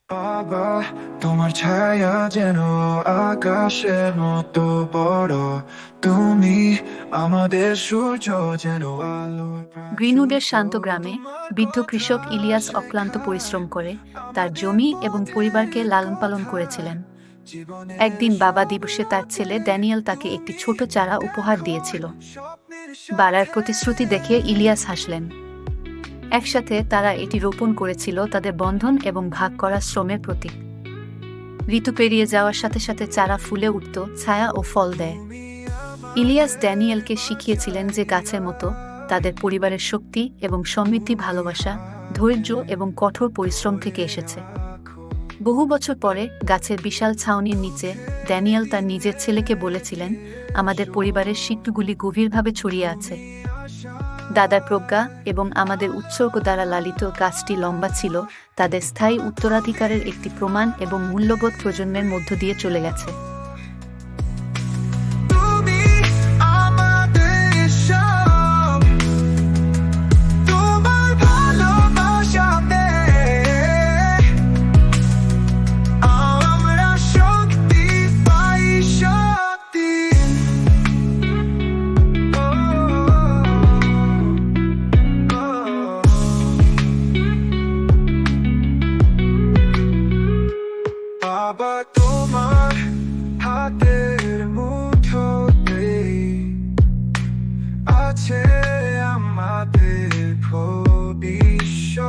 বাবা, তোমার ছায়া যেন আকাশের মতো বড়। তুমি আমাদের সূর্য, যেন আলোয় গ্রিনউডের শান্ত প্রকাশিত। গ্রামে তোমার বৃদ্ধ কথা কৃষক ইলিয়াস বলে অক্লান্ত পরিশ্রম করে তার আমাদের জমি এবং পরিবারকে পথে লালন পালন দেখায় করেছিলেন। জীবনের একদিন বাবা দিবসে তার ছেলে সূর্যকে। ড্যানিয়েল তাকে একটি ছোট তুমি চারা উপহার এখন দিয়েছিল। স্বপ্নের বাড়ার সাথে প্রতিশ্রুতি দেখে ইলিয়াস হাসলেন। একসাথে তারা এটি রোপণ করেছিল তাদের বন্ধন এবং ভাগ করা শ্রমের প্রতীক। ঋতু পেরিয়ে যাওয়ার সাথে সাথে চারা ফুলে উঠত, ছায়া ও ফল দেয়। তুমি ইলিয়াস আমাদের ড্যানিয়েলকে শিখিয়েছিলেন যে গাছের মতো তাদের পরিবারের শক্তি এবং সমৃদ্ধি ভালোবাসা, ধৈর্য এবং কঠোর পরিশ্রম থেকে এসেছে। বহু বছর পরে গাছের বিশাল ছাউনির নিচে ড্যানিয়েল তার নিজের ছেলেকে বলেছিলেন, আমাদের পরিবারের স্বীকৃতিগুলি গভীরভাবে ছড়িয়ে আছে। দাদার প্রজ্ঞা এবং আমাদের উৎসর্গ দ্বারা লালিত গাছটি লম্বা ছিল, তাদের স্থায়ী উত্তরাধিকারের একটি প্রমাণ এবং মূল্যবোধ প্রজন্মের মধ্য দিয়ে চলে গেছে। তুমি আমাদের সব, তোমার ভালোবাসাতে আমরা শক্তি পাই, শক্তি। বাবা, তোমার হাতের মুঠোতেই আছে আমাদের ভবিষ্যৎ।